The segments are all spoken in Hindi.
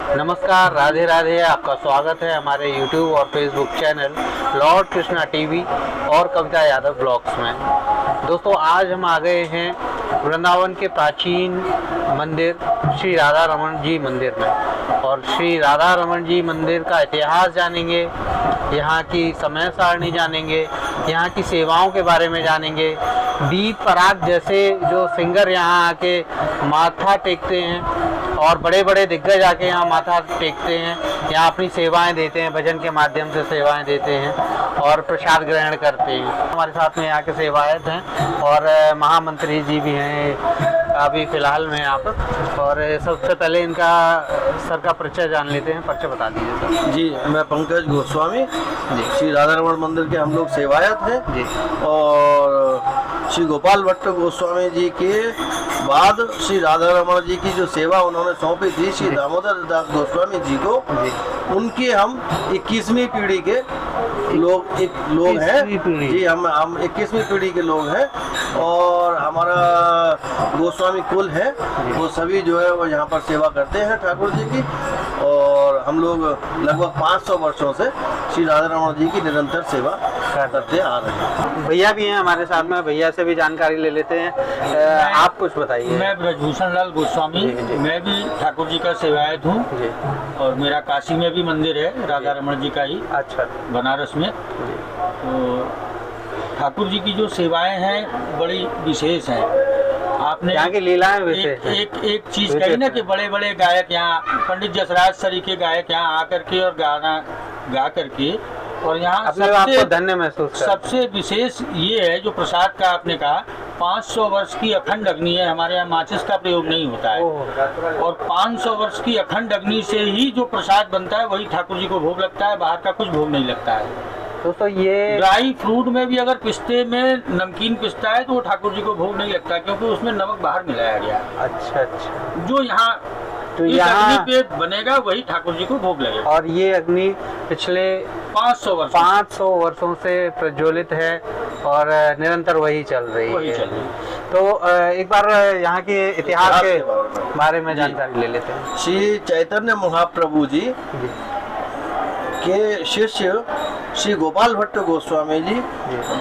नमस्कार, राधे राधे। आपका स्वागत है हमारे YouTube और Facebook channel Lord Krishna TV और कविता यादव ब्लॉग्स में। दोस्तों, आज हम आ गए हैं वृंदावन के प्राचीन मंदिर श्री राधा रमन जी मंदिर में और श्री राधा रमन जी मंदिर का इतिहास जानेंगे, यहाँ की समय सारणी जानेंगे, यहाँ की सेवाओं के बारे में जानेंगे। दीप पराग जैसे जो सिंगर यहाँ आके माथा टेकते हैं और बड़े बड़े दिग्गज आके यहाँ माथा टेकते हैं, यहाँ अपनी सेवाएं देते हैं, भजन के माध्यम से सेवाएं देते हैं और प्रसाद ग्रहण करते हैं। हमारे साथ में यहाँ के सेवायत हैं और महामंत्री जी भी हैं अभी फ़िलहाल में यहाँ पर। और सबसे पहले इनका सर का परिचय जान लेते हैं। परिचय बता दीजिए सर। जी, मैं पंकज गोस्वामी जी, श्री राधा रमन मंदिर के हम लोग सेवायत हैं जी। और श्री गोपाल भट्ट गोस्वामी जी के बाद श्री राधा रमन जी की जो सेवा उन्होंने सौंपी थी श्री दामोदर दास गोस्वामी जी को, उनके हम 21वीं पीढ़ी के लोग हैं जी। हम 21वीं पीढ़ी के लोग हैं और हमारा गोस्वामी कुल है, वो सभी जो है वो यहाँ पर सेवा करते हैं ठाकुर जी की। और हम लोग लगभग 500 वर्षों से श्री राधा रमन जी की निरंतर सेवा करते आ रहे हैं। भैया भी हैं हमारे साथ में, भैया से भी जानकारी ले लेते हैं। आप कुछ बताइए। मैं ब्रजभूषण लाल गोस्वामी, मैं भी ठाकुर जी का सेवायत हूँ और मेरा काशी में भी मंदिर है राधा रमन जी का ही। अच्छा। बनारस में। तो ठाकुर जी की जो सेवाएं हैं बड़ी विशेष हैं। आपने यहाँ की लीलाएं विशेष हैं। एक चीज कही ना कि बड़े बड़े गायक यहाँ, पंडित जसराज सरी के गायक यहाँ आकर के और गाना गा करके, और यहाँ आपको धन्य महसूस सबसे विशेष ये है जो प्रसाद का आपने कहा, 500 वर्ष की अखंड अग्नि है। हमारे यहाँ माचिस का प्रयोग नहीं होता है और 500 वर्ष की अखंड अग्नि से ही जो प्रसाद बनता है वही ठाकुर जी को भोग लगता है, बाहर का कुछ भोग नहीं लगता है। दोस्तों, ये ड्राई फ्रूट में भी अगर पिस्ते में नमकीन पिस्ता है तो वो ठाकुर जी को भोग नहीं लगता क्योंकि उसमें नमक बाहर मिलाया गया। अच्छा अच्छा। जो यहाँ तो इस यहाँ अग्नि पे बनेगा वही ठाकुर जी को भोग लगेगा। और ये अग्नि पिछले 500 वर्षों से प्रज्वलित है और निरंतर वही चल रही है। तो एक बार यहाँ के इतिहास के बारे में जानकारी ले लेते हैं। श्री चैतन्य महाप्रभु जी के शिष्य श्री गोपाल भट्ट गोस्वामी जी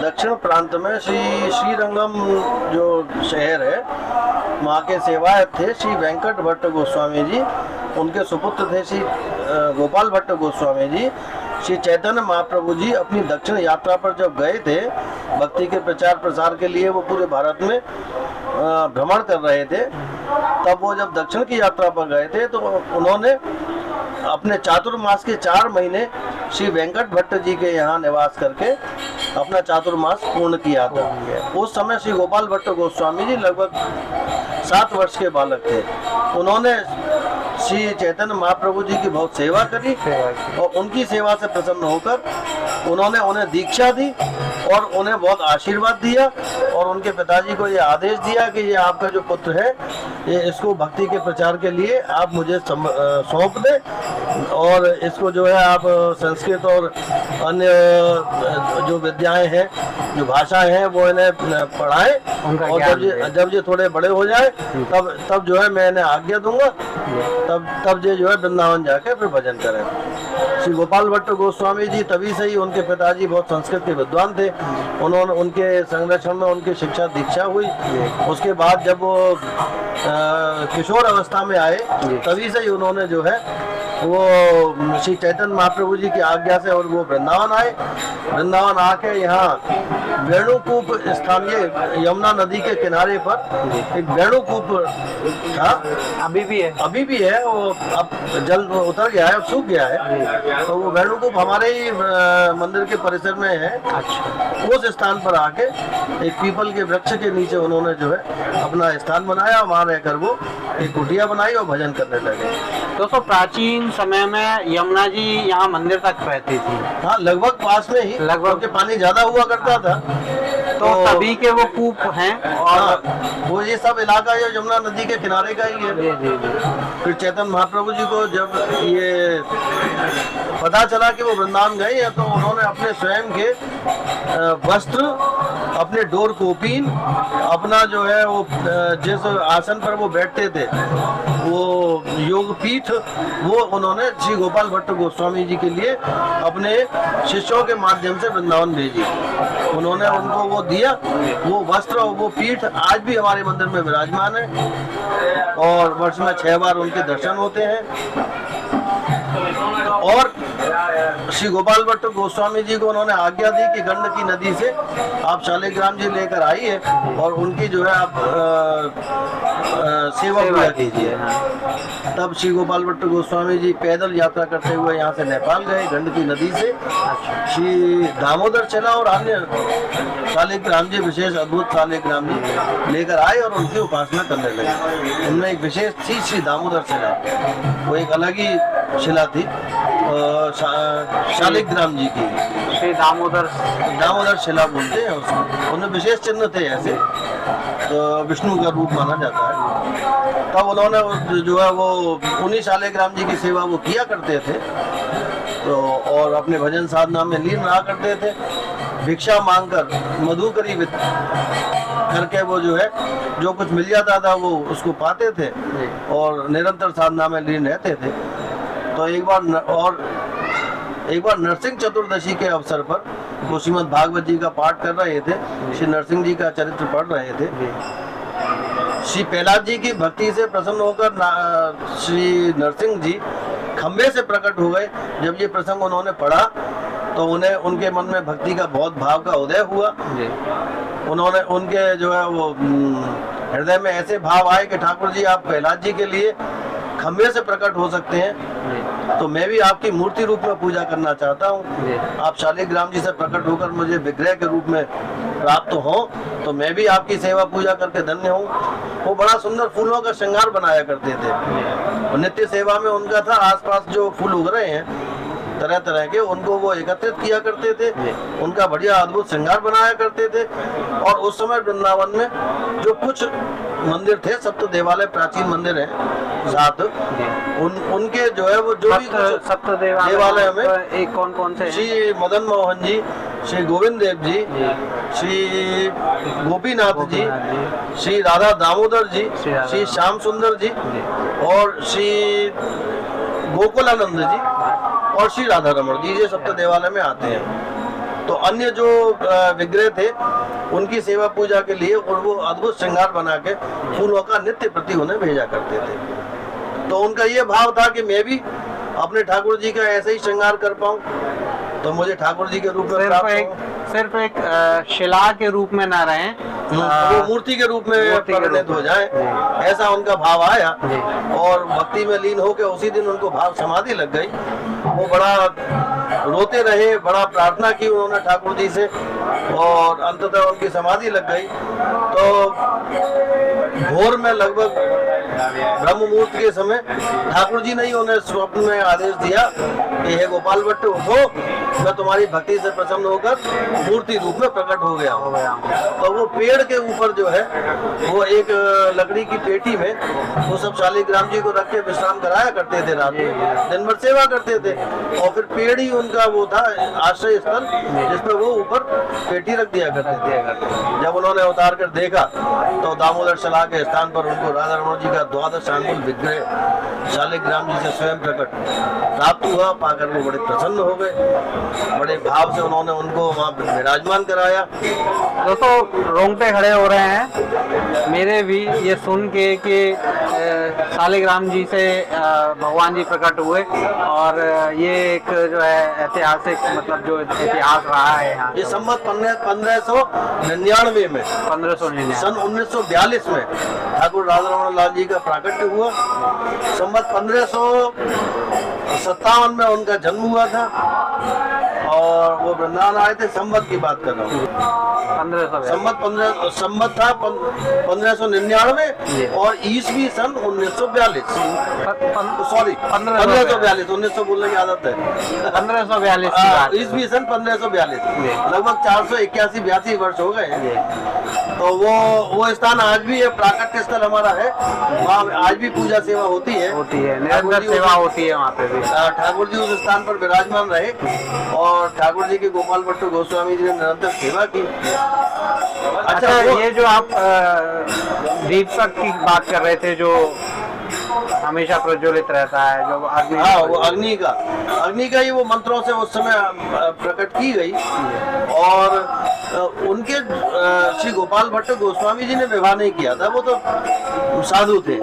दक्षिण प्रांत में श्रीरंगम जो शहर है वहाँ के सेवायत थे श्री वेंकट भट्ट गोस्वामी जी। उनके सुपुत्र थे श्री गोपाल भट्ट गोस्वामी जी। श्री चैतन्य महाप्रभु जी अपनी दक्षिण यात्रा पर जब गए थे भक्ति के प्रचार प्रसार के लिए, वो पूरे भारत में भ्रमण कर रहे थे, तब वो जब दक्षिण की यात्रा पर गए थे तो उन्होंने अपने चातुर्मास के 4 महीने श्री वेंकट भट्ट जी के यहाँ निवास करके अपना चातुर्मास पूर्ण किया था। उस समय श्री गोपाल भट्ट गोस्वामी जी लगभग 7 वर्ष के बालक थे। उन्होंने श्री चैतन्य महाप्रभु जी की बहुत सेवा करी और उनकी सेवा से प्रसन्न होकर उन्होंने उन्हें दीक्षा दी और उन्हें बहुत आशीर्वाद दिया और उनके पिताजी को ये आदेश दिया कि ये आपका जो पुत्र है ये इसको भक्ति के प्रचार के लिए आप मुझे सौंप दें और इसको जो है आप संस्कृत और अन्य जो विद्याएं हैं, जो भाषाएं हैं, वो इन्हें पढ़ाएं और जब ये थोड़े बड़े हो जाए तब जो है मैं इन्हें आज्ञा दूंगा, तब ये जो है वृंदावन जाके फिर भजन करें। श्री गोपाल भट्ट गोस्वामी जी तभी से ही, उनके पिताजी बहुत संस्कृत के विद्वान थे, उन्होंने उनके संरक्षण में उनकी शिक्षा दीक्षा हुई। उसके बाद जब वो किशोर अवस्था में आए तभी से ही उन्होंने जो है वो श्री चैतन्य महाप्रभु जी की आज्ञा से और वो वृंदावन आए। वृंदावन आके यहाँ वेणुकूप स्थानीय यमुना नदी के किनारे पर एक वेणुकूप था, अभी भी है। वो अब जल उतर गया है, अब सूख गया है, तो वो वेणुकूप हमारे ही मंदिर के परिसर में है। अच्छा। उस स्थान पर आके एक पीपल के वृक्ष के नीचे उन्होंने जो है अपना स्थान बनाया, वहाँ रहकर वो एक कुटिया बनाई और भजन करने लगे। दोस्तों, प्राचीन समय में यमुना जी यहाँ मंदिर तक रहती थी। हाँ, लगभग पास में ही, लगभग के पानी ज्यादा हुआ करता था तो तभी के वो कूप हैं। और हाँ, वो ये सब इलाका ये यमुना नदी के किनारे का ही है। जी जी जी। फिर चैतन्य महाप्रभु जी को जब ये पता चला कि वो वृंदावन गए हैं, तो उन्होंने अपने स्वयं के वस्त्र, अपने डोर कोपीन, अपना जो है वो जिस आसन पर वो बैठते थे वो योग पीठ, वो उन्होंने श्री गोपाल भट्ट गोस्वामी जी के लिए अपने शिष्यों के माध्यम से वृंदावन भेजी। उन्होंने उनको वो दिया, वो वस्त्र और वो पीठ आज भी हमारे मंदिर में विराजमान है और वर्ष में 6 बार उनके दर्शन होते हैं। और श्री गोपाल भट्ट गोस्वामी जी को उन्होंने आज्ञा दी कि गंडकी नदी से आप शालिग्राम जी लेकर आइए और उनकी जो है आप सेवा पूजा कीजिए। तब श्री गोपाल भट्ट गोस्वामी जी पैदल यात्रा करते हुए यहाँ से नेपाल गए, गंडकी नदी से श्री दामोदर चला और अन्य शालिग्राम जी, विशेष अद्भुत शालिग्राम जी लेकर आए और उनकी उपासना करने लगे। उनमें एक विशेष थी श्री दामोदर शिला, वो एक अलग ही शिला थी शालिग्राम जी की, श्री दामोदर शिला बोलते हैं उसको। उनमें विशेष चिन्ह थे ऐसे, तो विष्णु का रूप माना जाता है। तब उन्होंने जो है वो उन्हीं शालिग्राम जी की सेवा वो किया करते थे, तो और अपने भजन साधना में लीन रहा करते थे। भिक्षा मांगकर मधुकरी करके वो जो है जो कुछ मिल जाता था वो उसको पाते थे और निरंतर साधना में लीन रहते थे। तो एक बार नरसिंह चतुर्दशी के अवसर पर वो श्रीमद् भागवत जी का पाठ कर रहे थे, श्री नरसिंह जी का चरित्र पढ़ रहे थे। श्री प्रहलाद जी की भक्ति से प्रसन्न होकर श्री नरसिंह जी खम्बे से प्रकट हो गए। जब ये प्रसंग उन्होंने पढ़ा तो उन्हें उनके मन में भक्ति का बहुत भाव का उदय हुआ। उन्होंने उनके जो है वो हृदय में ऐसे भाव आए कि ठाकुर जी आप प्रहलाद जी के लिए खम्बे से प्रकट हो सकते हैं, तो मैं भी आपकी मूर्ति रूप में पूजा करना चाहता हूँ। आप शालिग्राम जी से प्रकट होकर मुझे विग्रह के रूप में प्राप्त हो, तो मैं भी आपकी सेवा पूजा करके धन्य हूँ। वो बड़ा सुंदर फूलों का श्रृंगार बनाया करते थे। नित्य सेवा में उनका था, आसपास जो फूल उग रहे हैं तरह तरह के, उनको वो एकत्रित किया करते थे, उनका बढ़िया अद्भुत श्रृंगार बनाया करते थे। और उस समय वृंदावन में जो कुछ मंदिर थे, सब तो देवालय प्राचीन मंदिर हैं सात, उनके जो है वो जो भी सप्त देवालय में एक कौन से श्री मदन मोहन जी, श्री गोविंद देव जी, श्री गोपीनाथ जी, श्री राधा दामोदर जी, श्री श्याम सुंदर जी और श्री गोकुलानंद जी और श्री राधा रमण जी, ये सप्त देवालय में आते हैं। तो अन्य जो विग्रह थे उनकी सेवा पूजा के लिए और वो अद्भुत श्रृंगार बना के फूलों का नित्य प्रति उन्हें भेजा करते थे। तो उनका ये भाव था कि मैं भी अपने ठाकुर जी का ऐसे ही श्रृंगार कर पाऊं, तो मुझे ठाकुर जी के रूप में सिर्फ एक शिला के रूप में ना रहें, वो मूर्ति के रूप में परिणत हो जाए, ऐसा उनका भाव आया। और भक्ति में लीन होकर उसी दिन उनको भाव समाधि लग गई। वो बड़ा रोते रहे, बड़ा प्रार्थना की उन्होंने ठाकुर जी से और अंततः उनकी समाधि लग गई। तो भोर में लगभग ब्रह्म मुहूर्त के समय ठाकुर जी ने ही उन्हें स्वप्न में आदेश दिया कि हे गोपाल भट्ट उठो, मैं तुम्हारी भक्ति से प्रसन्न होकर मूर्ति रूप में प्रकट हो गया हूँ। तो वो पेड़ के ऊपर जो है वो एक लकड़ी की पेटी में वो सब शालिग्राम जी को रख के विश्राम कराया करते थे, रात में दिन भर सेवा करते थे। और फिर पेड़ ही उनका वो था आश्रय स्थल, जिसमें वो ऊपर पेटी रख दिया करते थे। जब उन्होंने उतार कर देखा तो दामोदर शिला के स्थान पर उनको राधा रमण जी का 12 अंगुल विग्रह शालिग्राम जी से स्वयं प्रकट प्राप्त हुआ। पाकर वो बड़े प्रसन्न हो गए, बड़े भाव से उन्होंने उनको वहाँ विराजमान कराया। दोस्तों रोंगटे खड़े हो रहे हैं मेरे भी ये सुन के कि शालिग्राम जी से भगवान जी प्रकट हुए, और ये एक जो है ऐतिहासिक मतलब जो इतिहास रहा है यहाँ। ये संवत 1599 में 1599 सन 1942 में ठाकुर राधा रमण लाल जी का प्राकट्य हुआ। संवत 1557 में उनका जन्म हुआ था और वो वृंदावन आए थे। संवत की बात कर रहा हूँ। संमत था 1599 और ईस्वी सन 1942। सॉरी 1542, 1900 बोलने की आदत है। 1542 की बात। ईस्वी सन 1542, लगभग 481-82 वर्ष हो गए हैं। तो वो स्थान आज भी है, प्राकट्य स्थल हमारा है, वहाँ आज भी पूजा सेवा होती है, निरंतर सेवा होती है वहाँ पे भी। ठाकुर जी उस स्थान पर विराजमान रहे और ठाकुर जी के गोपाल भट्ट गोस्वामी जी ने निरंतर सेवा की। अच्छा, ये जो आप दीपक की बात कर रहे थे जो हमेशा प्रज्वलित रहता है, जो अग्नि, हाँ वो अग्नि का ही वो मंत्रों से उस समय प्रकट की गई। और उनके श्री गोपाल भट्ट गोस्वामी जी ने विवाह नहीं किया था, वो तो साधु थे,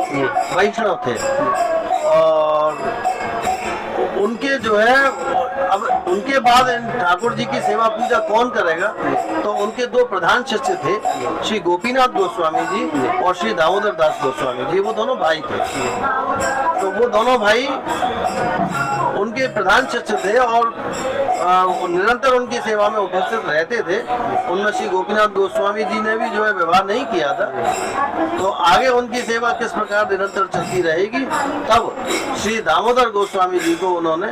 वैष्णव थे। और उनके जो है अब उनके बाद ठाकुर जी की सेवा पूजा कौन करेगा, तो उनके दो प्रधान शिष्य थे, श्री गोपीनाथ गोस्वामी जी और श्री दामोदर दास गोस्वामी जी। वो दोनों भाई थे, तो वो दोनों भाई उनके प्रधान शिष्य थे और निरंतर उनकी सेवा में उपस्थित रहते थे। उनमें श्री गोपीनाथ गोस्वामी जी ने भी जो है विवाह नहीं किया था, तो आगे उनकी सेवा किस प्रकार निरंतर चलती रहेगी, तब श्री दामोदर गोस्वामी जी को उन्होंने,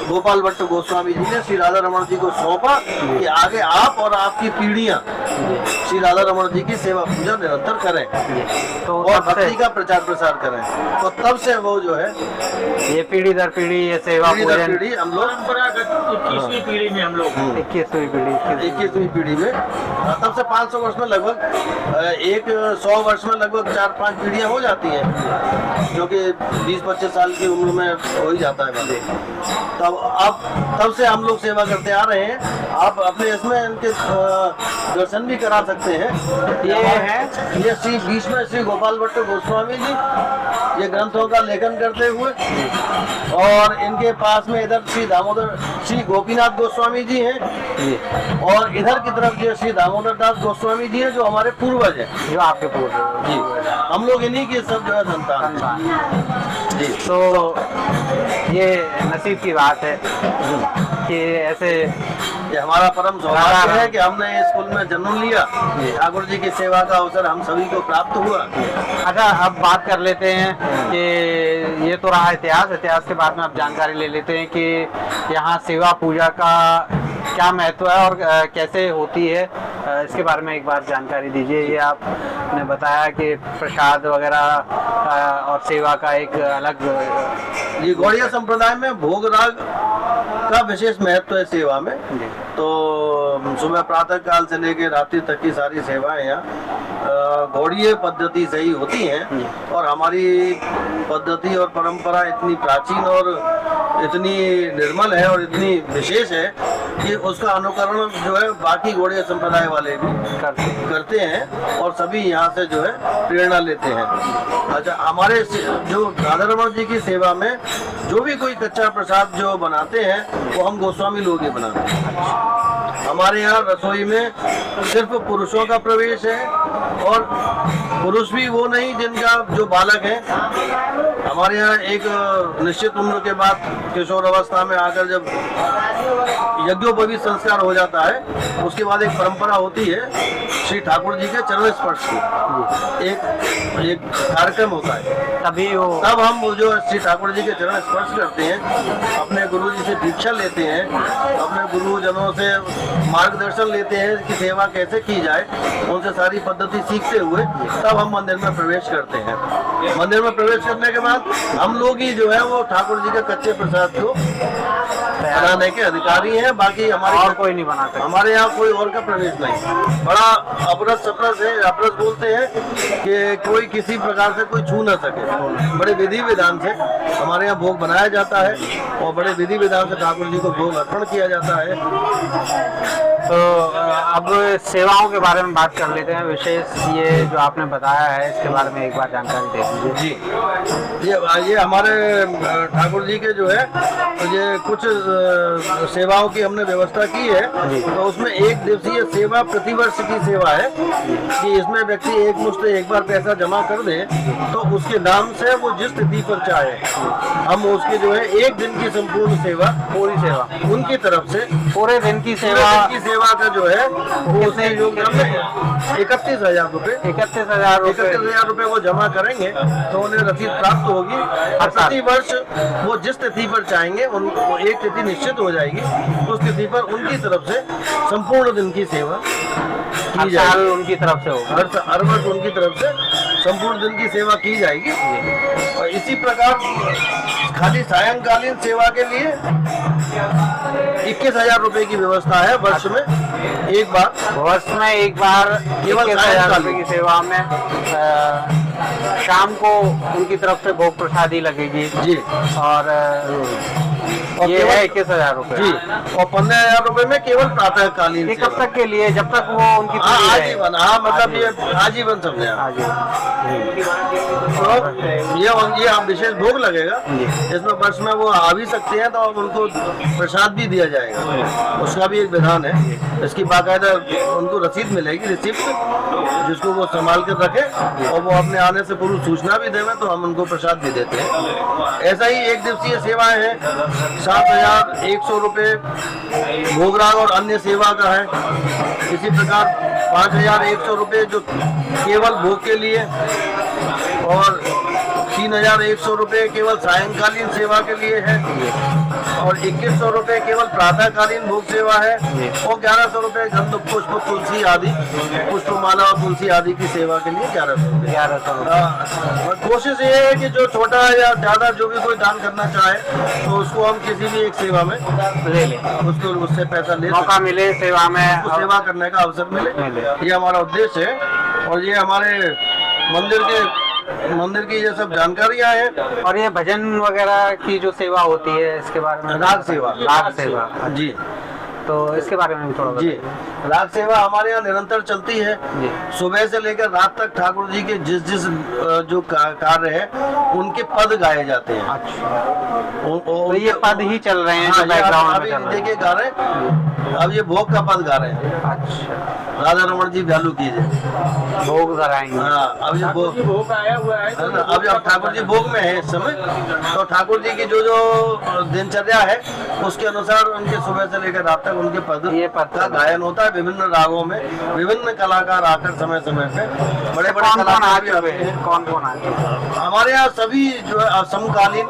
गोपाल भट्ट गोस्वामी जी ने श्री राधा रमण जी को सौंपा कि आगे आप और आपकी पीढ़ियां श्री राधा रमण जी की सेवा पूजा निरंतर करें तो और भक्ति का प्रचार प्रसार करें। तो तब से वो जो है ये पीढ़ी दर पीढ़ी ये सेवा पीढ़ी दर पीढ़ी हम लोग परंपरागत 21वीं पीढ़ी में हम लोग 21वीं पीढ़ी में, तब से 500 वर्ष में लगभग 100 वर्ष में लगभग 4-5 पीढ़ियां हो जाती हैं, जो कि 20-25 साल की उम्र में हो ही जाता है बंदे। तब से हम लोग सेवा करते आ रहे हैं। आप अपने इसमें इनके दर्शन भी करा सकते हैं। ये श्री बीच में श्री गोपाल भट्ट गोस्वामी जी ये ग्रंथों का लेखन करते हुए, और इनके पास में इधर श्री गोपीनाथ गोस्वामी जी हैं, और इधर की तरफ जो श्री दामोदर दास गोस्वामी जी हैं, जो हमारे पूर्वज हैं, जो आपके पूर्वज जी। हम लोग इन्हीं के सब जो है संतान जी। तो ये नसीब की बात है कि ऐसे ये हमारा परम सौभाग्य है कि हमने इस स्कूल में जन्म लिया, ठाकुर जी की सेवा का अवसर हम सभी को प्राप्त हुआ। अच्छा, अब बात कर लेते हैं कि ये तो रहा इतिहास के बारे में अब जानकारी ले लेते हैं कि यहाँ सेवा पूजा का क्या महत्व है और कैसे होती है, इसके बारे में एक बार जानकारी दीजिए। ये आपने बताया कि प्रसाद वगैरह और सेवा का एक अलग, ये गौड़िया संप्रदाय में भोग राग का विशेष महत्व है सेवा में। तो सुबह प्रातः काल से लेकर रात्रि तक की सारी सेवाएं यहाँ गौड़ीय पद्धति से ही होती हैं, और हमारी पद्धति और परंपरा इतनी प्राचीन और इतनी निर्मल है और इतनी विशेष है कि उसका अनुकरण जो है बाकी गौड़ीय संप्रदाय वाले भी करते हैं और सभी यहाँ से जो है प्रेरणा लेते हैं। अच्छा, हमारे जो राधा रमण जी की सेवा में जो भी कोई कच्चा प्रसाद जो बनाते हैं वो हम गोस्वामी लोग ही बनाते हैं। हमारे यहाँ रसोई में सिर्फ पुरुषों का प्रवेश है, और पुरुष भी वो नहीं जिनका जो बालक है। हमारे यहाँ एक निश्चित उम्र के बाद किशोर अवस्था में आकर जब यज्ञोपवीत संस्कार हो जाता है, उसके बाद एक परंपरा होती है श्री ठाकुर जी के चरण स्पर्श की, एक कार्यक्रम होता है। तब हम वो जो श्री ठाकुर जी के चरण स्पर्श करते हैं, अपने गुरु जी से दीक्षा लेते हैं, अपने गुरुजनों से मार्गदर्शन लेते हैं कि सेवा कैसे की जाए, उनसे सारी पद्धति सीखते हुए तब हम मंदिर में प्रवेश करते हैं। मंदिर में प्रवेश करने के बाद हम लोग ही जो है वो ठाकुर जी के कच्चे प्रसाद को बनाने के अधिकारी हैं, बाकी हमारे और कोई नहीं बना सकता। हमारे यहाँ कोई और का प्रवेश नहीं। बड़ा अपरस सप्रस है, अपरस बोलते हैं कि कोई किसी प्रकार से कोई छू न सके। बड़े विधि विधान से हमारे यहाँ भोग बनाया जाता है और बड़े विधि विधान से ठाकुर जी को भोग अर्पण किया जाता है। तो अब सेवाओं के बारे में बात कर लेते हैं। विशेष ये जो आपने बताया है इसके बारे में एक बार जानकारी दे दीजिए। जी, ये हमारे ठाकुर जी के जो है ये कुछ सेवाओं की हमने व्यवस्था की है, तो उसमें 1 दिवसीय सेवा प्रतिवर्ष की सेवा है कि इसमें व्यक्ति एक मुश्त एक बार पैसा जमा कर दे तो उसके नाम से वो जिस तिथि पर चाहे हम उसकी जो है 1 दिन की संपूर्ण सेवा, पूरी सेवा उनकी तरफ से पूरे दिन की सेवा की सेवा का जो है वो उसने योगदान में 31,000 रुपये 31,000 रुपये वो जमा करेंगे तो उन्हें रसीद प्राप्त होगी। और प्रति वर्ष वो जिस तिथि पर चाहेंगे उनको एक तिथि निश्चित हो जाएगी, उस तिथि पर उनकी तरफ से संपूर्ण दिन की सेवा की जाएगी। उनकी तरफ से होगा, हर वर्ष उनकी तरफ से संपूर्ण दिन की सेवा की जाएगी। और इसी प्रकार खाली सायंकालीन सेवा के लिए 21,000 रुपये की व्यवस्था है वर्ष में एक बार केवल 21,000 रुपये की सेवा में शाम को उनकी तरफ से भोग प्रसादी लगेगी जी। और ये है 21,000 रुपये जी। और 15,000 रुपये में केवल प्रातःकालीन ये कब तक के लिए, जब तक वो उनकी आजीवन, हाँ मतलब ये आजीवन समझे तो ये आप विशेष भोग लगेगा, इसमें वर्ष में वो आ भी सकते हैं तो अब उनको प्रसाद भी दिया जाएगा, उसका भी एक विधान है। इसकी बाकायदा उनको रसीद मिलेगी, रिसिप्ट, जिसको वो संभाल कर रखे और वो अपने आने से पूर्व सूचना भी देवे तो हम उनको प्रसाद भी देते हैं। ऐसा ही 1 दिवसीय सेवाएं हैं, 7,100 रुपये भोगराग और अन्य सेवा का है। इसी प्रकार 5,100 रुपये जो केवल भोग के लिए और 3,100 रुपये केवल सायंकालीन सेवा के लिए है और 2,100 रुपये केवल प्रातःकालीन भोग सेवा है और 1,100 रुपये गंध पुष्प तुलसी आदि पुष्पमाला और तुलसी आदि की सेवा के लिए 1,100 रुपये। और कोशिश ये है कि जो छोटा या ज्यादा जो भी कोई दान करना चाहे तो उसको हम किसी भी एक सेवा में ले लें, उसको उससे पैसा ले मौका मिले सेवा में, सेवा करने का अवसर मिले, ये हमारा उद्देश्य है। और ये हमारे मंदिर की ये सब जानकारियां हैं। और ये भजन वगैरह की जो सेवा होती है इसके बारे में, राग सेवा जी, तो इसके बारे में भी थोड़ा जी। राग सेवा हमारे यहाँ निरंतर चलती है जी। सुबह से लेकर रात तक ठाकुर जी के जिस जो कार्य है उनके पद गाए जाते हैं। अच्छा, तो ये पद ही चल रहे हैं, हाँ, बैकग्राउंड अभी देखिए गा रहे हैं, अब ये भोग का पद गा रहे हैं। अच्छा, राधा रमन जी चालू कीजिए, भोग कराएंगे। हाँ अब ये भोग आया हुआ है है ना, अभी अब ठाकुर जी भोग में है इस समय, तो ठाकुर जी की जो दिनचर्या है उसके अनुसार उनके सुबह से लेकर रात तक उनके पद का गायन होता है। विभिन्न रागों में विभिन्न कलाकार आकर समय समय पे बड़े बड़े कलाकार भी आते हैं। कौन आ चुके हैं? हमारे यहाँ सभी जो है समकालीन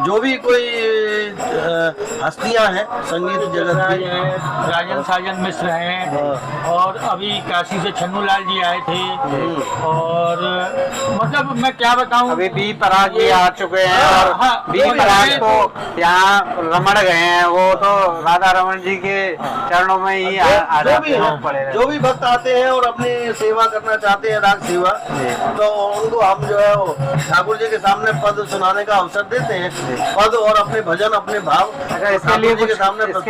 जो भी कोई हस्तियां हैं संगीत जगत की, राजन साजन मिश्र हैं और अभी काशी से छन्नू लाल जी आए थे और मतलब मैं क्या बताऊं, अभी बी पराग भी आ चुके हैं और बी पराग तो यहाँ रमण गए हैं, वो तो राधा रमन जी के चरणों में ही आ जाते हैं। जो भी भक्त आते हैं और अपनी सेवा करना चाहते हैं राग सेवा, तो उनको हम जो है वो ठाकुर जी के सामने पद सुनाने का अवसर देते हैं, पद और अपने भजन अपने भाव। अच्छा, इसके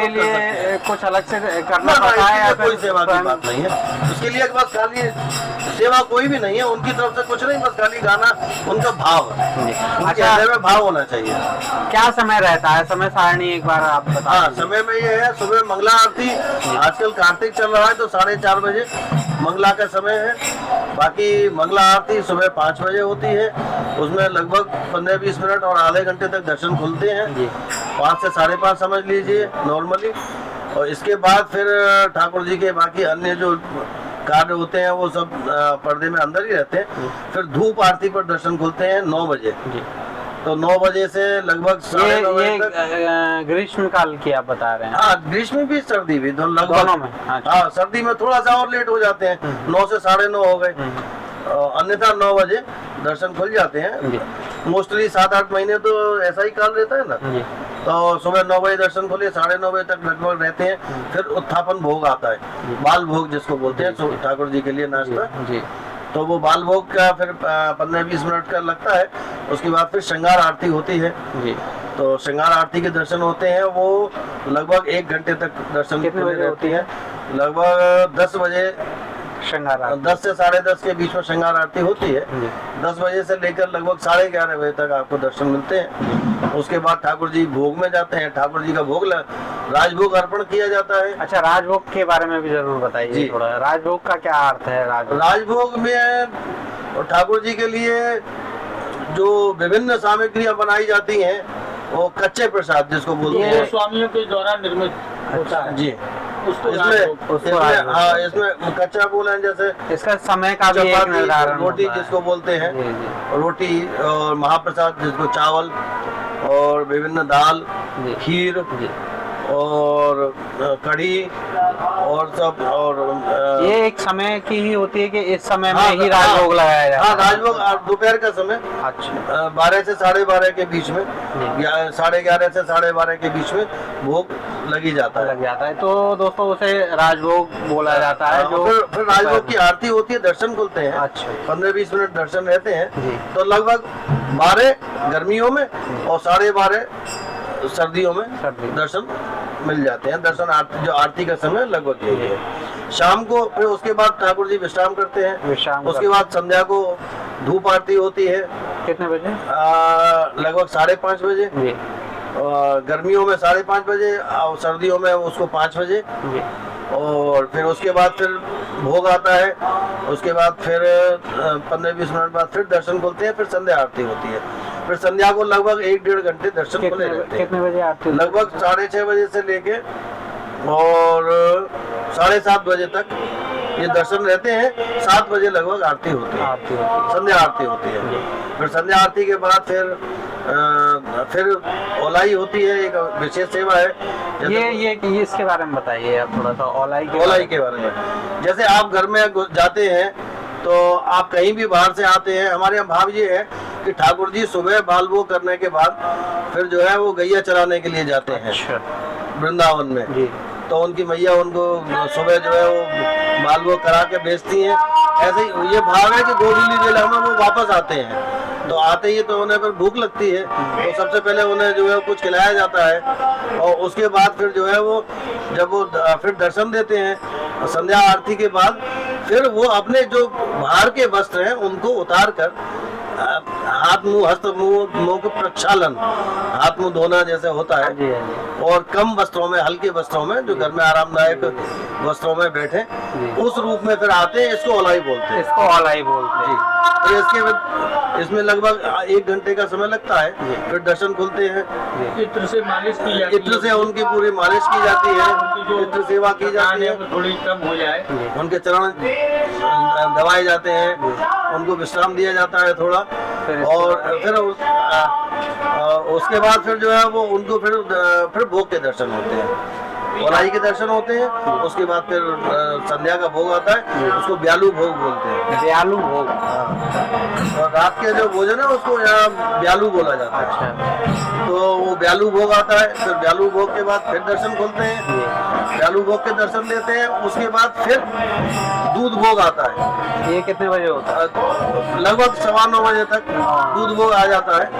लिए कुछ अलग से करना पड़ता है? कोई सेवा की बात नहीं है, उसके लिए बस खाली सेवा कोई भी नहीं है, उनकी तरफ से कुछ नहीं, बस खाली गाना उनका भाव, उनके हृदय में भाव होना चाहिए। क्या समय रहता है, समय सारणी एक बार आप बता? हाँ, समय में ये है, सुबह मंगला आरती, आजकल कार्तिक चल रहा है तो 4:30 बजे मंगला का समय है। बाकी मंगला आरती सुबह 5 बजे होती है, उसमें लगभग 15-20 मिनट और आधे घंटे तक दर्शन खुलते हैं, 5 से 5:30 समझ लीजिए नॉर्मली। और इसके बाद फिर ठाकुर जी के बाकी अन्य जो कार्य होते हैं वो सब पर्दे में अंदर ही रहते हैं। फिर धूप आरती पर दर्शन खुलते हैं 9 बजे, तो 9 बजे से लगभग 9:30 बजे तक। ग्रीष्म काल की आप बता रहे हैं? हाँ, ग्रीष्म भी सर्दी भी लगभग दोनों में। हाँ, सर्दी में थोड़ा सा और लेट हो जाते हैं, 9 से 9:30 हो गए, अन्यथा 9 बजे दर्शन खुल जाते हैं। मोस्टली 7-8 महीने तो ऐसा ही काल रहता है ना, तो सुबह 9 बजे दर्शन खुले, 9:30 बजे तक लगभग रहते हैं। फिर उत्थापन भोग आता है, बाल भोग जिसको बोलते हैं, ठाकुर जी के लिए नाश्ता। तो वो बाल भोग का फिर 15-20 मिनट का लगता है। उसके बाद फिर श्रृंगार आरती होती है जी। तो श्रृंगार आरती के दर्शन होते हैं, वो लगभग 1 घंटे तक दर्शन होती है। लगभग 10 बजे श्रृंगार, 10 से 10:30 के बीच में श्रृंगार आरती होती है। 10 बजे से लेकर लगभग 11:30 बजे तक आपको दर्शन मिलते हैं। उसके बाद ठाकुर जी भोग में जाते हैं, ठाकुर जी का राजभोग अर्पण किया जाता है। अच्छा, राजभोग के बारे में भी जरूर बताइए जी। थोड़ा। राजभोग का क्या अर्थ है? राजभोग में ठाकुर जी के लिए जो विभिन्न सामग्रियां बनाई जाती हैं, वो कच्चे प्रसाद जिसको बोलते ये हैं। स्वामियों के द्वारा निर्मित होता है जी। उसको इसमें कच्चा बोले हैं, जैसे इसका समय का भी एक चपाती, निर्धारण रोटी होता है। जिसको बोलते हैं, जी, जी। रोटी और महाप्रसाद जिसको चावल और विभिन्न दाल, जी। खीर जी। और कढ़ी और सब, और ये एक समय की ही होती है कि इस समय में हाँ, ही राजभोग लगाया जाता हाँ, है? राजभोग दोपहर का समय अच्छा। 12 से 12:30 के बीच में, जी। 11:30 से 12:30 के बीच में भोग लगी जाता है। लग जाता है, तो दोस्तों उसे राजभोग बोला जाता है। जो फिर राजभोग की आरती होती है, दर्शन खुलते हैं। अच्छा। 15-20 मिनट दर्शन रहते हैं। जी। तो लगभग 12 गर्मियों में और 12:30 सर्दियों में सर्दी। दर्शन मिल जाते हैं। दर्शन जो आरती का समय लगभग यही है। शाम को फिर उसके बाद ठाकुर जी विश्राम करते हैं। विश्राम उसके बाद संध्या को धूप आरती होती है, कितने बजे? लगभग 5:30 बजे। जी। गर्मियों में 5:30 बजे और सर्दियों में उसको 5 बजे। जी। और फिर उसके बाद फिर भोग आता है। उसके बाद फिर 15-20 मिनट बाद फिर दर्शन खुलते हैं। फिर संध्या आरती होती है। फिर संध्या को लगभग 1-1.5 घंटे दर्शन खुले रहते हैं। कितने बजे आरती? लगभग 6:30 बजे से लेके और 7:30 बजे तक ये दर्शन रहते हैं। 7 बजे लगभग आरती होती है, आरती होती है। संध्या आरती होती है। फिर संध्या आरती के बाद फिर ओलाई होती है, एक विशेष सेवा है। ये इसके बारे में बताइए आप थोड़ा सा, ओलाई के बारे में। जैसे आप घर में जाते हैं तो आप कहीं भी बाहर से आते हैं, हमारे यहाँ भाव ये है कि ठाकुर जी सुबह बाल भोग करने के बाद फिर जो है वो गैया चराने के लिए जाते हैं। अच्छा। वृंदावन में। जी। तो उनकी मैया उनको सुबह जो है वो बाल भोग करा के बेचती हैं। ऐसे ही ये भाव है कि गोविली जिले में वो वापस आते हैं, तो आते ही तो उन्हें फिर भूख लगती है, तो सबसे पहले उन्हें जो है कुछ खिलाया जाता है। और उसके बाद फिर जो है वो जब वो फिर दर्शन देते हैं संध्या आरती के बाद, फिर वो अपने जो बाहर के वस्त्र हैं उनको उतार कर हाथ मुंह हस्त मुंह के प्रक्षालन, हाथ मुंह धोना जैसे होता है, जी, जी। और कम वस्त्रों में, हल्के वस्त्रों में, जो घर में आरामदायक वस्त्रों में बैठे, उस रूप में फिर आते हैं। इसको ओलाई बोलते हैं। इसको ओलाई बोलते हैं। फिर इसमें लगभग 1 घंटे का समय लगता है। फिर दर्शन खुलते हैं। इत्र से मालिश की जाती है, इत्र से उनकी पूरी मालिश की जाती है, इत्र सेवा की जाती है, थोड़ी कम हो जाए, उनके चरण दबाए जाते हैं, उनको विश्राम दिया जाता है थोड़ा। और फिर उसके बाद फिर जो है वो उनको फिर भोग के दर्शन होते हैं, ओलाई के दर्शन होते हैं। उसके बाद फिर संध्या का भोग आता है, उसको ब्यालू भोग बोलते हैं। ब्यालू भोग। और रात के जो भोजन है उसको यहाँ ब्यालू बोला जाता है। अच्छा। तो वो ब्यालू भोग आता है। फिर ब्यालू भोग के बाद फिर दर्शन खुलते हैं, ब्यालू भोग के दर्शन देते हैं। उसके बाद फिर दूध भोग आता है। ये कितने बजे होता है? लगभग 9:15 बजे तक दूध भोग आ जाता है।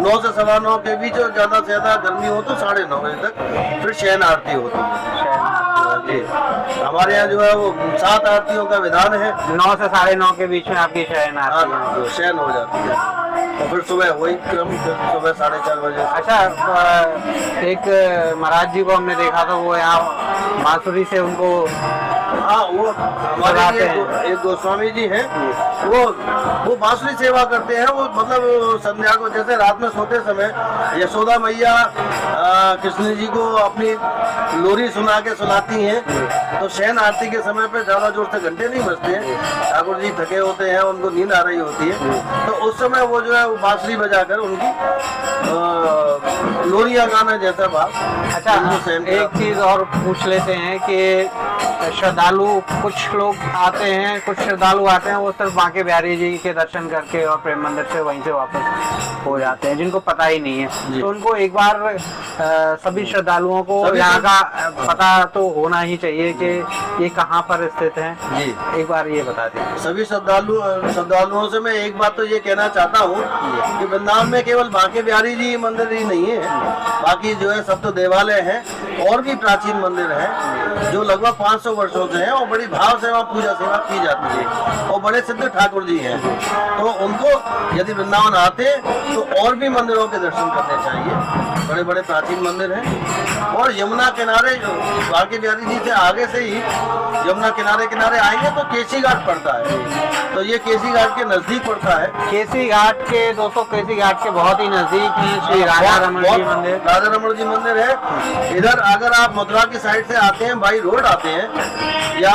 9 से 9:15 के बीच, और ज्यादा से ज्यादा गर्मी हो तो 9:30 बजे तक फिर शयन आरती होती है। जी। हमारे यहाँ जो है वो 7 आरतियों का विधान है। 9 से 9:30 के बीच में आपकी शयन आती है। हाँ, शयन हो जाती है। और फिर सुबह वही क्रम, फिर सुबह 4:30 बजे। अच्छा, एक महाराज जी को हमने देखा था, वो यहाँ बांसुरी से उनको, हाँ, वो हमारे एक गोस्वामी जी हैं, वो बांसुरी सेवा करते हैं। वो मतलब संध्या को, जैसे रात में सोते समय यशोदा मैया कृष्ण जी को अपनी लोरी सुना के सुनाती हैं, तो शयन आरती के समय पे ज्यादा जोर से घंटे नहीं बजते हैं। ठाकुर जी थके होते हैं, उनको नींद आ रही होती है, तो उस समय वो जो है वो बांसुरी बजाकर उनकी लोरिया गाना जैसा भाव। अच्छा, एक चीज और पूछ लेते हैं कि श्रद्धालु, कुछ लोग आते हैं, कुछ श्रद्धालु आते हैं वो सिर्फ बांके बिहारी जी के दर्शन करके और प्रेम मंदिर से वहीं से वापस हो जाते हैं, जिनको पता ही नहीं है। तो उनको एक बार सभी श्रद्धालुओं को यहाँ का पता तो होना ही चाहिए कि ये कहाँ पर स्थित है। जी, एक बार ये बता दीजिए। सभी श्रद्धालुओं से मैं एक बात तो ये कहना चाहता हूँ कि वृंदावन में केवल बांके बिहारी जी मंदिर ही नहीं है, बाकी जो है सब तो देवालय हैं और भी प्राचीन मंदिर हैं जो लगभग 500 वर्षों से हैं और बड़ी भाव से वहाँ पूजा सेवा की जाती है और बड़े सिद्ध ठाकुर जी हैं। तो उनको यदि वृंदावन आते तो और भी मंदिरों के दर्शन करने चाहिए। बड़े बड़े प्राचीन मंदिर हैं और यमुना किनारे बांके बिहारी जी से आगे से ही यमुना किनारे किनारे आएंगे तो केसी घाट पड़ता है। तो ये केसी घाट के नजदीक पड़ता है। केसी घाट के दोस्तों, केसी घाट के बहुत ही नजदीक ही श्री राधा रमन जी मंदिर, राधा रमन जी मंदिर है। इधर अगर आप मथुरा की साइड से आते हैं, बाई रोड आते हैं या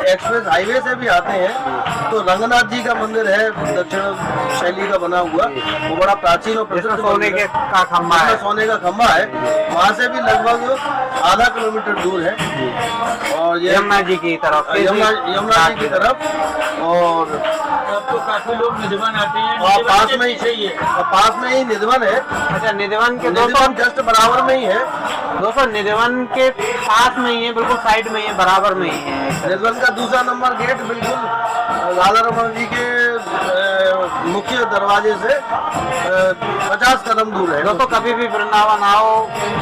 एक्सप्रेस हाईवे से भी आते हैं तो रंगनाथ जी का मंदिर है, दक्षिण शैली का बना हुआ, वो बड़ा प्राचीन और प्रसिद्ध सोने के का खंबा है, सोने का खंबा है। वहाँ से भी लगभग आधा किलोमीटर दूर है और ये यमुना जी की तरफ, यमुना जी की तरफ। और अब तो काफी लोग निधिवन आते हैं, और पास में ही सही है। पास में ही निधिवन है। अच्छा, निधिवन के निधिवन जस्ट बराबर में ही है। दोस्तों निधिवन के पास में ही है, बिल्कुल साइड में ही है, बराबर में ही है। निधिवन का दूसरा नंबर गेट बिल्कुल राधा रमन जी के मुख्य दरवाजे से 50 कदम दूर है। दोस्तों कभी भी वृंदावन आओ,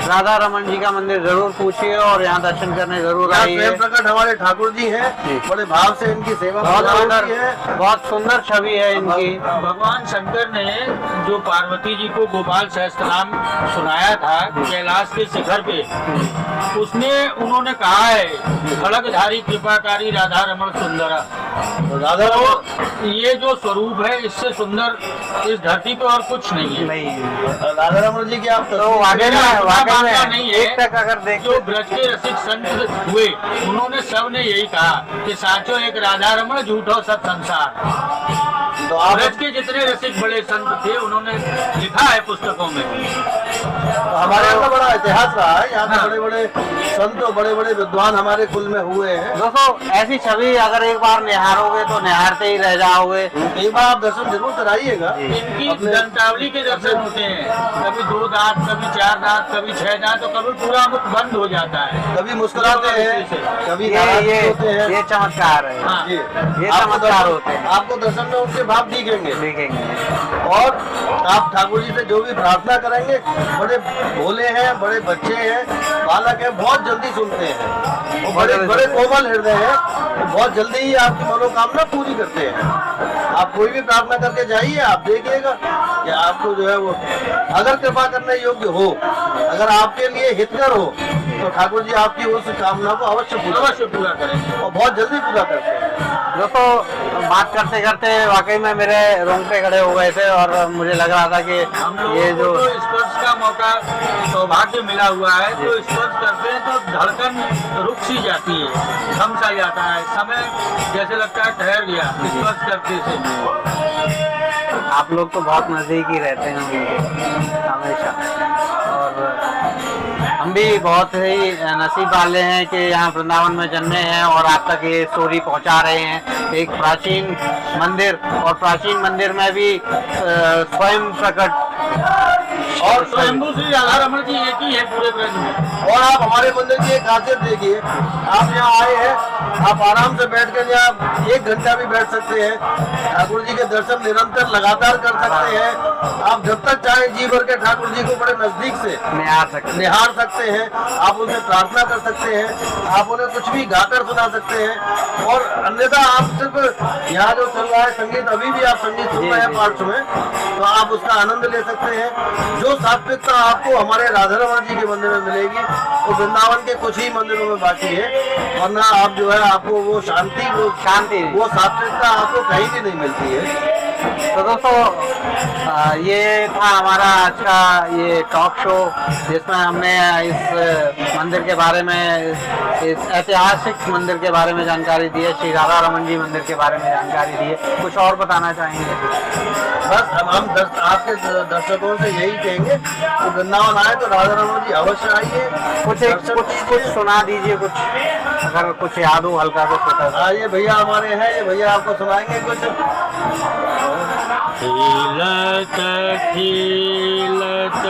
राधा रमन जी का मंदिर जरूर पूछिए और यहाँ दर्शन करने जरूर आइए। स्वयं प्रकट हमारे ठाकुर जी हैं, बड़े भाव से इनकी सेवा बहुत सुंदर छवि है इनकी। भगवान शंकर ने जो पार्वती जी को गोपाल सहस्त्र नाम सुनाया था कैलाश के शिखर पे, उसमें उन्होंने कहा है खड़गधारी कृपाकारी राधा रमण सुंदरा। राधा तो ये जो स्वरूप है इससे सुंदर इस धरती पे और कुछ नहीं है। राधा रमन जी की आप तो वाकई में नहीं है। एक तक अगर देख जो ब्रज के रसिक संत हुए उन्होंने सब ने यही कहा कि साचो एक राधा रमण झूठो सब संसार। तो आप ब्रज के जितने रसिक बड़े संत थे उन्होंने लिखा है पुस्तकों में। हमारे यहाँ का बड़ा इतिहास रहा है। यहाँ पे बड़े बड़े संत और बड़े बड़े विद्वान हमारे कुल में हुए हैं। दोस्तों ऐसी छवि अगर एक बार निहारोगे तो निहारते ही रह जाओगे। एक बार आप दर्शन जरूर कराइएगा। इनकी दंतावली के दर्शन होते हैं, कभी 2 दांत, कभी 4 दांत, कभी 6 दांत, और कभी पूरा मुख बंद हो जाता है, कभी मुस्कुराते हैं, कभी ये नाराज होते हैं। ये चमत्कार है। हाँ। ये चमत्कार होते हैं। आपको दर्शन में उनके भाव दिखेंगे। देखेंगे और आप ठाकुर जी से जो भी प्रार्थना करेंगे, बड़े भोले हैं, बड़े बच्चे हैं, बालक हैं, बहुत जल्दी सुनते हैं। वो बड़े बड़े कोमल हृदय हैं, तो बहुत जल्दी ही आपकी मनोकामना पूरी करते हैं। आप कोई भी प्रार्थना करके जाइए, आप देखिएगा कि आपको जो है वो अगर कृपा करने योग्य हो, अगर आपके लिए हितकर हो, तो ठाकुर जी आपकी उस कामना को अवश्य पूरा करेंगे और बहुत जल्दी पूरा करते हैं। दोस्तों बात करते करते वाकई में मेरे रोंगटे खड़े हो गए थे और मुझे लग रहा था कि हम लोग ये जो तो स्पर्श का मौका सौभाग्य मिला हुआ है, तो स्पर्श करते हैं तो धड़कन रुक सी जाती है, थम सा जाता है, समय जैसे लगता है ठहर गया स्पर्श करते से। आप लोग तो बहुत नजदीक ही रहते हैं हमेशा, और हम भी बहुत ही नसीब वाले हैं कि यहाँ वृंदावन में जन्मे हैं और आप तक ये स्टोरी पहुँचा रहे हैं। एक प्राचीन मंदिर, और प्राचीन मंदिर में भी स्वयं प्रकट और स्वयंभू श्री राधा रमण जी एक ही है पूरे ब्रज में। और आप हमारे मंदिर की एक खासियत देखिए, आप यहाँ आए हैं, आप आराम से बैठ कर यहाँ 1 घंटा भी बैठ सकते हैं। ठाकुर जी के दर्शन निरंतर लगातार कर सकते हैं। आप जब तक चाहे जी भर के ठाकुर जी को बड़े नजदीक से निहार सकते हैं। आप उनसे प्रार्थना कर सकते हैं, आप उन्हें कुछ भी गाकर सुना सकते हैं। और अन्यथा आप सिर्फ यहाँ जो चल रहा है संगीत, अभी भी आप संगीत सुन रहे हैं पार्ट्स में, तो आप उसका आनंद ले सकते हैं। जो सात्विकता आपको हमारे राधा रमण जी के मंदिर में मिलेगी वो वृंदावन के कुछ ही मंदिरों में बाकी है, वरना आप जो है आपको वो शांति वो सात्विकता आपको कहीं भी नहीं मिलती है। तो दोस्तों ये था हमारा आज का ये टॉक शो, जिसमें हमने इस मंदिर के बारे में, इस ऐतिहासिक मंदिर के बारे में जानकारी दी है, श्री राधा रमन जी मंदिर के बारे में जानकारी दी है। कुछ और बताना चाहेंगे? बस हम आपके दर्शकों से यही कहेंगे तो वृंदावन आए तो राधा रमन जी अवश्य आइए। कुछ सुना दीजिए, कुछ अगर कुछ याद हो हल्का से छोटा सा। ये भैया हमारे हैं, ये भैया आपको सुनाएंगे कुछ। खिलत खिलत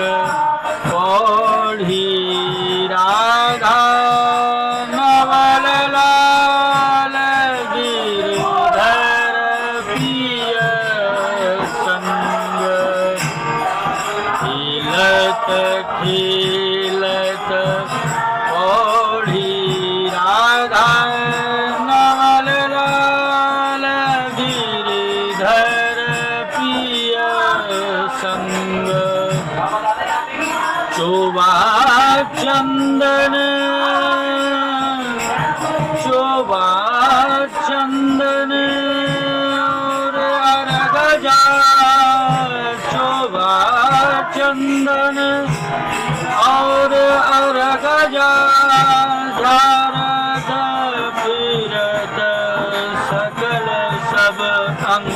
पौड़ी राधा नवल लाल गिरधर पिय संग। खिलत खिलत पौड़ी राधा चंदन शोभा चंदन और अर्घ जा शोभा चंदन और अर्घ जा शारद पीरत सकल सब अंग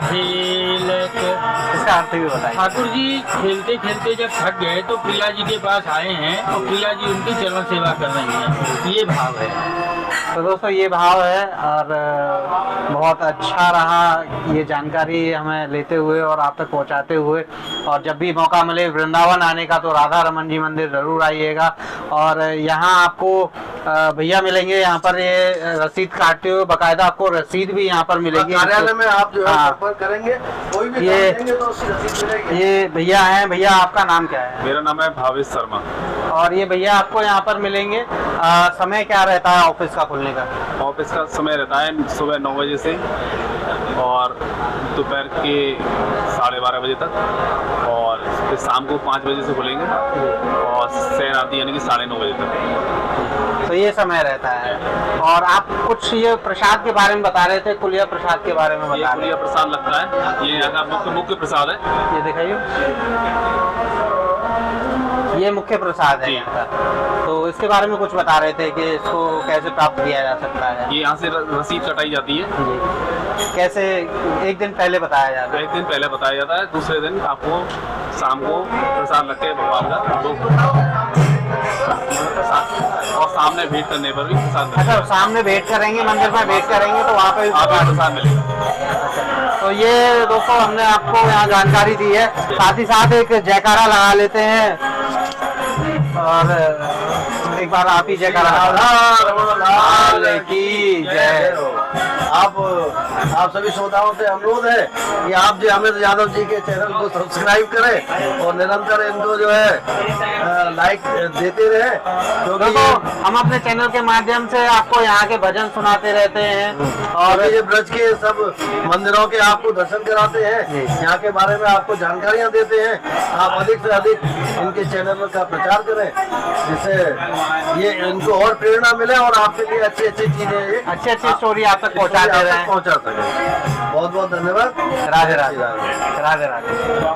खीलत। इसका अर्थ भी बताइए। ठाकुर जी खेलते खेलते जब थक गए तो प्रिया जी के पास आए हैं और प्रिया जी उनकी चरण सेवा कर रही हैं, ये भाव है। तो दोस्तों ये भाव है और बहुत अच्छा रहा ये जानकारी हमें लेते हुए और आप तक पहुंचाते हुए। और जब भी मौका मिले वृंदावन आने का तो राधा रमन जी मंदिर ज़रूर आइएगा। और यहाँ आपको भैया मिलेंगे, यहाँ पर ये रसीद काटते हुए बकायदा आपको रसीद भी यहाँ पर मिलेगी। कार्यालय में आप जो है हाँ। संपर्क करेंगे, कोई भी ये- काम देंगे तो उसकी रसीद मिलेगी। ये भैया हैं, भैया आपका नाम क्या है? मेरा नाम है भावेश शर्मा। और ये भैया आपको यहाँ पर मिलेंगे। समय क्या रहता है ऑफिस का खुलने का? ऑफिस का समय रहता है सुबह 9 बजे से और दोपहर के 12:30 बजे तक, और फिर शाम को 5 बजे से खुलेंगे और सैन आती यानी कि 9:30 बजे तक। तो ये समय रहता है। और आप कुछ ये प्रसाद के बारे में बता रहे थे, कुलिया प्रसाद के बारे में ये बता रहे पुलिया प्रसाद लगता है, ये यहाँ का मुख्य प्रसाद है। थे। ये दिखाइए, ये मुख्य प्रसाद है जी। यहाँ का। तो इसके बारे में कुछ बता रहे थे कि इसको कैसे प्राप्त किया जा सकता है? ये यहाँ से रसीद कटाई जाती है। जी। कैसे? एक दिन पहले बताया जाता है। एक दिन पहले बताया जाता है, दूसरे दिन आपको शाम को प्रसाद लग के भगवान का तो और सामने भेंट करने पर भी प्रसाद मिलेगा। अच्छा, सामने भेंट करेंगे, मंदिर में भेंट करेंगे तो वहाँ पे भी आप प्रसाद मिलेगा। तो ये दोस्तों हमने आपको यहाँ जानकारी दी है। साथ ही साथ एक जयकारा लगा लेते हैं और एक बार आप ही जयकारा राधा रमन लाल की जय। आप सभी श्रोताओं से अनुरोध है कि आप जो अमित यादव जी के चैनल को सब्सक्राइब करें और निरंतर इनको जो है लाइक देते रहे, क्योंकि दोस्तों हम अपने चैनल के माध्यम से आपको यहाँ के भजन सुनाते रहते हैं और ये ब्रज के सब मंदिरों के आपको दर्शन कराते हैं, जी। यहाँ के बारे में आपको जानकारियाँ देते हैं। आप अधिक से अधिक इनके चैनल का प्रचार करें, जिससे ये इनको और प्रेरणा मिले और आपके लिए अच्छी अच्छी चीजें, अच्छी अच्छी स्टोरी आप तक पहुँचाते रहे। पहुँचा सके। बहुत बहुत धन्यवाद। राधे राधे, राधे राधे।